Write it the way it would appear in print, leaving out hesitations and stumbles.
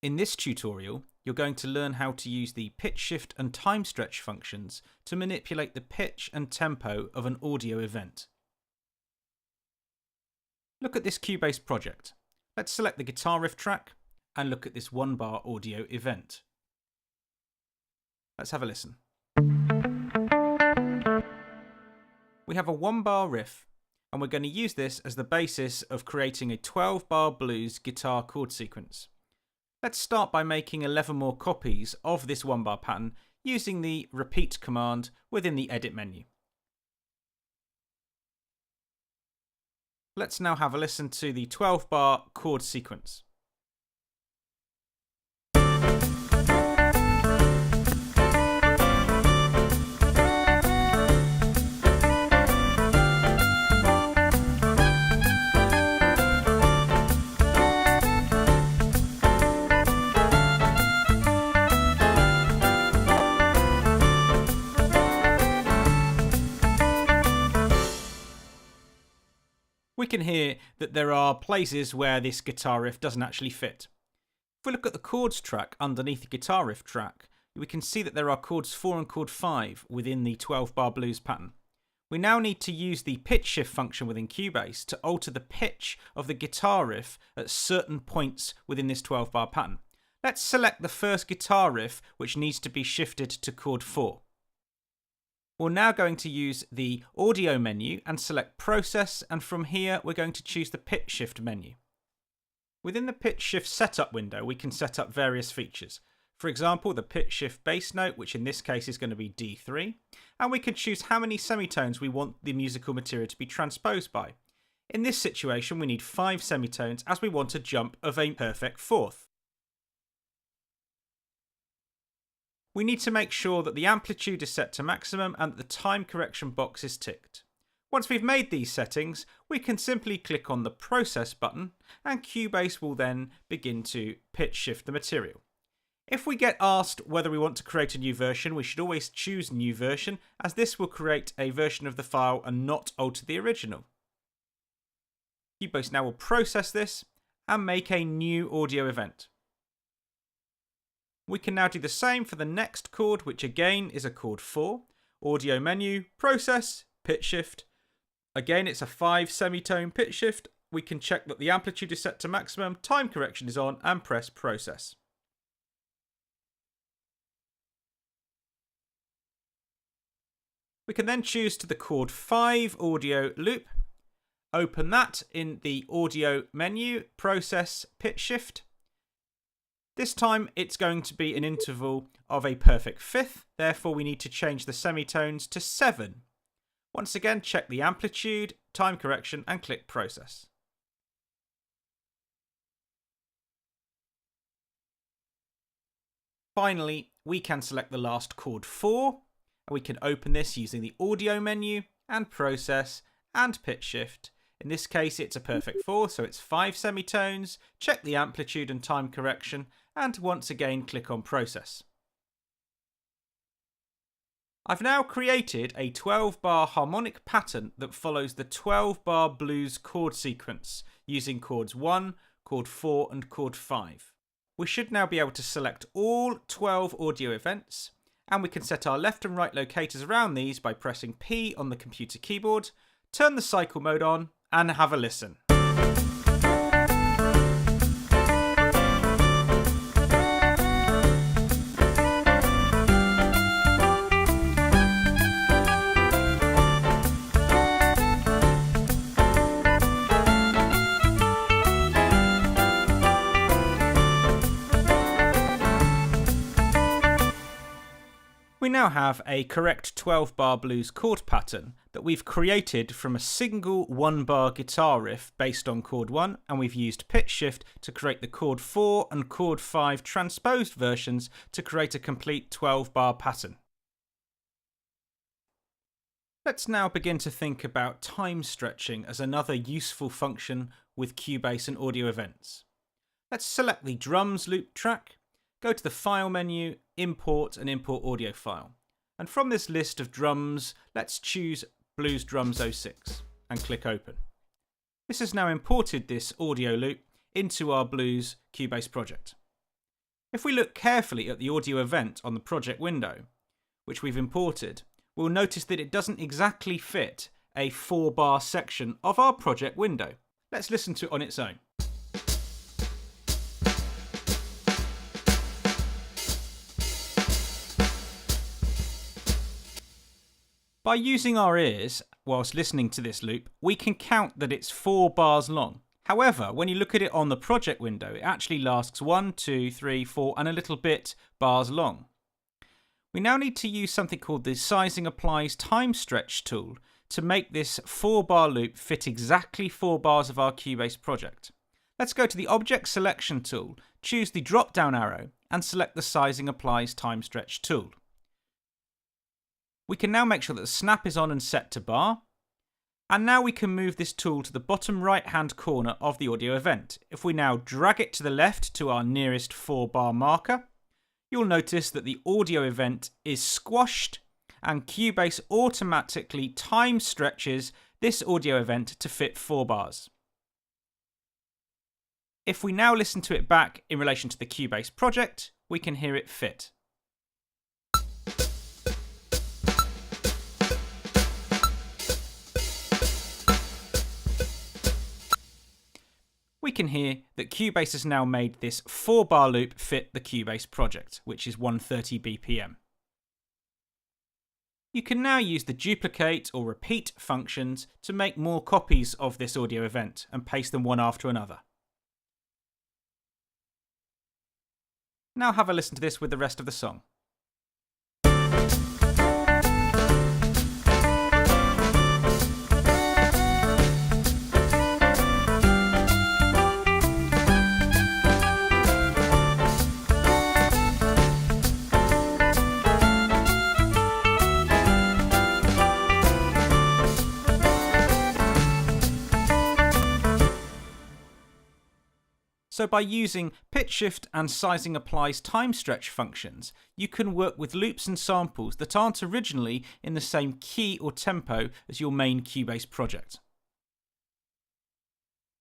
In this tutorial, you're going to learn how to use the pitch shift and time stretch functions to manipulate the pitch and tempo of an audio event. Look at this Cubase project. Let's select the guitar riff track and look at this 1-bar audio event. Let's have a listen. We have a 1-bar riff, and we're going to use this as the basis of creating a 12-bar blues guitar chord sequence. Let's start by making 11 more copies of this 1-bar pattern using the repeat command within the edit menu. Let's now have a listen to the 12-bar chord sequence. We can hear that there are places where this guitar riff doesn't actually fit. If we look at the chords track underneath the guitar riff track, we can see that there are chords 4 and chord 5 within the 12-bar blues pattern. We now need to use the pitch shift function within Cubase to alter the pitch of the guitar riff at certain points within this 12-bar pattern. Let's select the first guitar riff, which needs to be shifted to chord 4. We're now going to use the audio menu and select process, and from here we're going to choose the pitch shift menu. Within the pitch shift setup window we can set up various features. For example, the pitch shift bass note, which in this case is going to be D3, and we can choose how many semitones we want the musical material to be transposed by. In this situation we need 5 semitones as we want a jump of a perfect fourth. We need to make sure that the amplitude is set to maximum and that the time correction box is ticked. Once we've made these settings, we can simply click on the process button and Cubase will then begin to pitch shift the material. If we get asked whether we want to create a new version, we should always choose new version, as this will create a version of the file and not alter the original. Cubase now will process this and make a new audio event. We can now do the same for the next chord, which again is a chord 4. Audio menu, process, pitch shift. Again, it's a 5 semitone pitch shift. We can check that the amplitude is set to maximum, time correction is on, and press process. We can then choose to the chord 5 audio loop. Open that in the audio menu, process, pitch shift. This time it's going to be an interval of a perfect fifth, therefore we need to change the semitones to 7. Once again, check the amplitude, time correction, and click process. Finally, we can select the last chord 4, and we can open this using the audio menu and process and pitch shift. In this case, it's a perfect 4, so it's 5 semitones. Check the amplitude and time correction, and once again click on process. I've now created a 12-bar harmonic pattern that follows the 12-bar blues chord sequence using chords 1, chord 4 and chord 5. We should now be able to select all 12 audio events, and we can set our left and right locators around these by pressing P on the computer keyboard, turn the cycle mode on and have a listen. We now have a correct 12-bar blues chord pattern that we've created from a single 1-bar guitar riff based on chord 1, and we've used pitch shift to create the chord 4 and chord 5 transposed versions to create a complete 12-bar pattern. Let's now begin to think about time stretching as another useful function with Cubase and audio events. Let's select the drums loop track, go to the File menu, Import and Import Audio File. And from this list of drums, let's choose Blues Drums 06 and click Open. This has now imported this audio loop into our Blues Cubase project. If we look carefully at the audio event on the project window, which we've imported, we'll notice that it doesn't exactly fit a 4-bar section of our project window. Let's listen to it on its own. By using our ears whilst listening to this loop, we can count that it's 4 bars long. However, when you look at it on the project window, it actually lasts 1, 2, 3, 4 and a little bit bars long. We now need to use something called the Sizing Applies Timestretch tool to make this 4-bar loop fit exactly 4 bars of our Cubase project. Let's go to the Object Selection tool, choose the drop-down arrow and select the Sizing Applies Timestretch tool. We can now make sure that the snap is on and set to bar. And now we can move this tool to the bottom right hand corner of the audio event. If we now drag it to the left to our nearest 4-bar marker, you'll notice that the audio event is squashed and Cubase automatically time stretches this audio event to fit 4 bars. If we now listen to it back in relation to the Cubase project, we can hear it fit. We can hear that Cubase has now made this 4-bar loop fit the Cubase project, which is 130 BPM. You can now use the duplicate or repeat functions to make more copies of this audio event and paste them one after another. Now have a listen to this with the rest of the song. So by using Pitchshift and Sizing Applies Timestretch functions, you can work with loops and samples that aren't originally in the same key or tempo as your main Cubase project.